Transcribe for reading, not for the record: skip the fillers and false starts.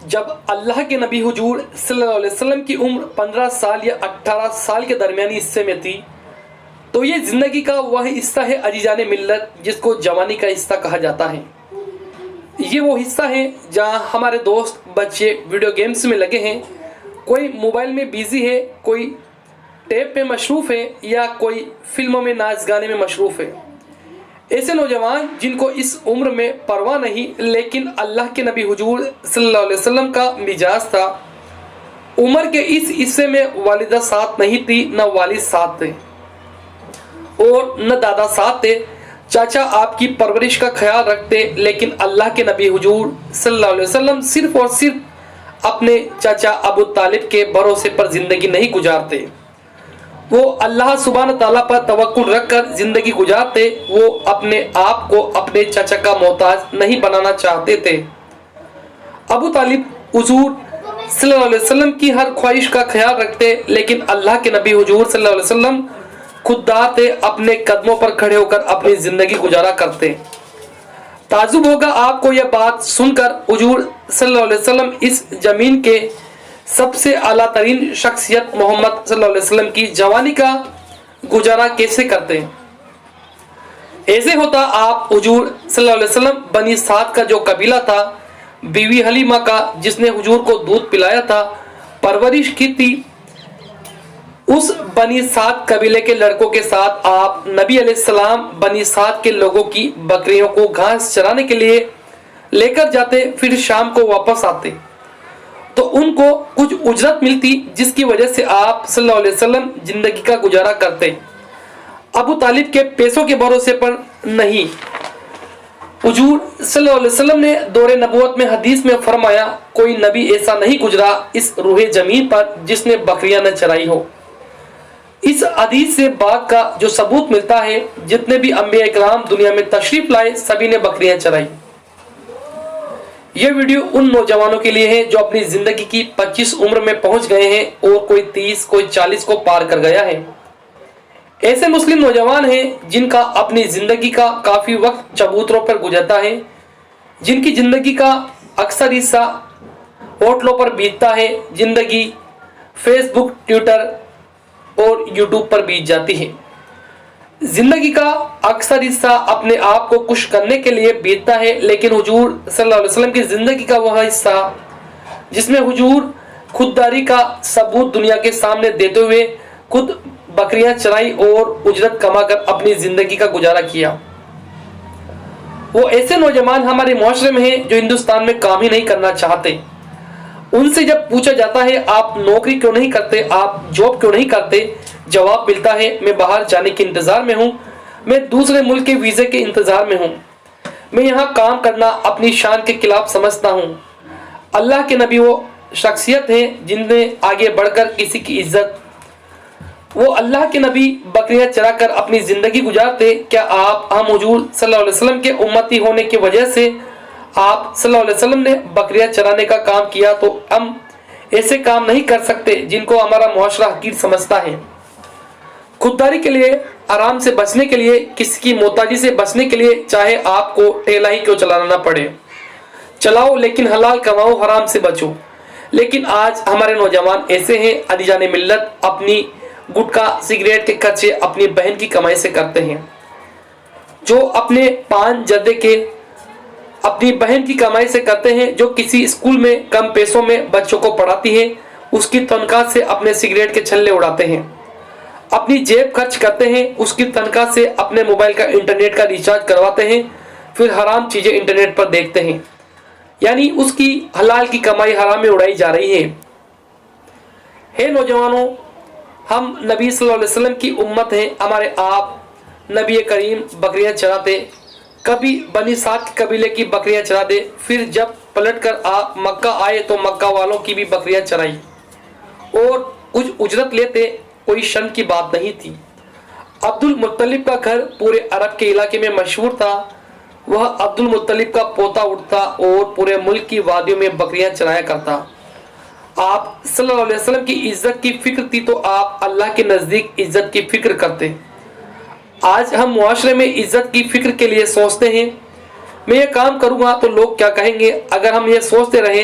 جب اللہ کے نبی حضور صلی اللہ علیہ وسلم کی عمر 15 سال یا 18 سال کے درمیانی حصے میں تھی تو یہ زندگی کا وہ حصہ ہے عزیزان ملت جس کو جوانی کا حصہ کہا جاتا ہے۔ یہ وہ حصہ ہے جہاں ہمارے دوست بچے ویڈیو گیمز میں لگے ہیں، کوئی موبائل میں بیزی ہے، کوئی ٹیپ پہ مصروف ہے یا کوئی فلموں میں ناچ گانے میں مصروف ہے۔ ایسے نوجوان جن کو اس عمر میں پرواہ نہیں، لیکن اللہ کے نبی حضور صلی اللہ علیہ وسلم کا مزاج تھا۔ عمر کے اس حصے میں والدہ ساتھ نہیں تھی، نہ والد ساتھ تھے اور نہ دادا ساتھ تھے۔ چاچا آپ کی پرورش کا خیال رکھتے، لیکن اللہ کے نبی حضور صلی اللہ علیہ وسلم صرف اور صرف اپنے چاچا ابو طالب کے بھروسے پر زندگی نہیں گزارتے، وہ اللہ سبحانہ تعالیٰ پر توکل رکھ کر زندگی گزارتے۔ وہ اپنے آپ کو اپنے چچا کا محتاج نہیں بنانا چاہتے تھے۔ ابو طالب حضور صلی اللہ علیہ وسلم کی ہر خواہش کا خیال رکھتے، لیکن اللہ کے نبی حضور صلی اللہ علیہ وسلم خوددار تھے، اپنے قدموں پر کھڑے ہو کر اپنی زندگی گزارا کرتے۔ تعجب ہوگا آپ کو یہ بات سن کر، حضور صلی اللہ علیہ وسلم اس زمین کے سب سے اعلیٰ ترین شخصیت محمد صلی اللہ علیہ وسلم کی جوانی کا گزارا کیسے کرتے ہیں؟ ایسے ہوتا آپ حضور صلی اللہ علیہ وسلم بنی سعد کا جو قبیلہ تھا، بیوی حلیمہ کا جس نے حضور کو دودھ پلایا تھا، پرورش کی تھی، اس بنی سعد قبیلے کے لڑکوں کے ساتھ آپ نبی علیہ السلام بنی سعد کے لوگوں کی بکریوں کو گھاس چرانے کے لیے لے کر جاتے، پھر شام کو واپس آتے تو ان کو کچھ اجرت ملتی، جس کی وجہ سے آپ صلی اللہ علیہ وسلم زندگی کا گزارا کرتے۔ ابو طالب کے پیسوں کے بھروسے پر نہیں۔ حضور صلی اللہ علیہ وسلم نے دور نبوت میں حدیث میں فرمایا، کوئی نبی ایسا نہیں گزرا اس روح زمین پر جس نے بکریاں نہ چرائی ہو۔ اس حدیث سے بات کا جو ثبوت ملتا ہے، جتنے بھی انبیاء اکرام دنیا میں تشریف لائے سبھی نے بکریاں چرائی۔ یہ ویڈیو ان نوجوانوں کے لیے ہے جو اپنی زندگی کی 25 عمر میں پہنچ گئے ہیں اور کوئی 30 کوئی 40 کو پار کر گیا ہے۔ ایسے مسلم نوجوان ہیں جن کا اپنی زندگی کا کافی وقت چبوتروں پر گزرتا ہے، جن کی زندگی کا اکثر حصہ ہوٹلوں پر بیتتا ہے، زندگی فیس بک، ٹویٹر اور یوٹیوب پر بیت جاتی ہے۔ زندگی کا اکثر حصہ اپنے آپ کو خوش کرنے کے لیے بیتتا ہے، لیکن حضور صلی اللہ علیہ وسلم کی زندگی کا وہ حصہ جس میں حضور خودداری کا ثبوت دنیا کے سامنے دیتے ہوئے خود بکریاں چرائی اور اجرت کما کر اپنی زندگی کا گزارا کیا، وہ ایسے نوجوان ہمارے معاشرے میں ہیں جو ہندوستان میں کام ہی نہیں کرنا چاہتے۔ ان سے جب پوچھا جاتا ہے آپ نوکری کیوں نہیں کرتے، آپ جاب کیوں نہیں کرتے، جواب ملتا ہے میں باہر جانے کے انتظار میں ہوں، میں دوسرے ملک کے ویزے کے انتظار میں ہوں، میں یہاں کام کرنا اپنی شان کے خلاف سمجھتا ہوں۔ اللہ کے نبی وہ شخصیت ہیں جن نے آگے بڑھ کر کسی کی عزت، وہ اللہ کے نبی بکریاں چرا کر اپنی زندگی گزارتے۔ کیا ہم حضور صلی اللہ علیہ وسلم کے امتی ہونے کی وجہ سے آپ صلی اللہ علیہ وسلم نے بکریاں چرانے کا کام کیا تو ہم ایسے کام نہیں کر سکتے جن کو ہمارا معاشرہ حقیر سمجھتا ہے؟ خودداری کے لیے، آرام سے بچنے کے لیے، کسی کی محتاجی سے بچنے کے لیے، چاہے آپ کو ٹھیلا ہی کیوں چلانا نہ پڑے، چلاؤ لیکن حلال کماؤ، حرام سے بچو۔ لیکن آج ہمارے نوجوان ایسے ہیں، عزیزان ملت اپنی گٹکا سگریٹ کے خرچے اپنی بہن کی کمائی سے کرتے ہیں، جو اپنے پان جردے کے اپنی بہن کی کمائی سے کرتے ہیں، جو کسی اسکول میں کم پیسوں میں بچوں کو پڑھاتی ہے، اس کی تنخواہ سے اپنے سگریٹ کے چھلے اڑاتے ہیں، اپنی جیب خرچ کرتے ہیں، اس کی تنخواہ سے اپنے موبائل کا انٹرنیٹ کا ریچارج کرواتے ہیں، پھر حرام چیزیں انٹرنیٹ پر دیکھتے ہیں، یعنی اس کی حلال کی کمائی حرام میں اڑائی جا رہی ہے۔ نوجوانوں، ہم نبی صلی اللہ علیہ وسلم کی امت ہیں، ہمارے آپ نبی کریم بکریاں چراتے، کبھی بنی سعد کے قبیلے کی بکریاں چرا دے، پھر جب پلٹ کر آپ مکہ آئے تو مکہ والوں کی بھی بکریاں چرائی اور کچھ اجرت لیتے، کوئی شرم کی بات نہیں تھی۔ عبد المطلب کا گھر پورے عرب کے علاقے میں مشہور تھا، وہ عبد المطلب کا پوتا اٹھتا اور پورے ملک کی وادیوں میں بکریاں چرایا کرتا۔ آپ صلی اللہ علیہ وسلم کی عزت کی فکر تھی تو آپ اللہ کے نزدیک عزت کی فکر کرتے۔ آج ہم معاشرے میں عزت کی فکر کے لیے سوچتے ہیں، میں یہ کام کروں گا تو لوگ کیا کہیں گے۔ اگر ہم یہ سوچتے رہیں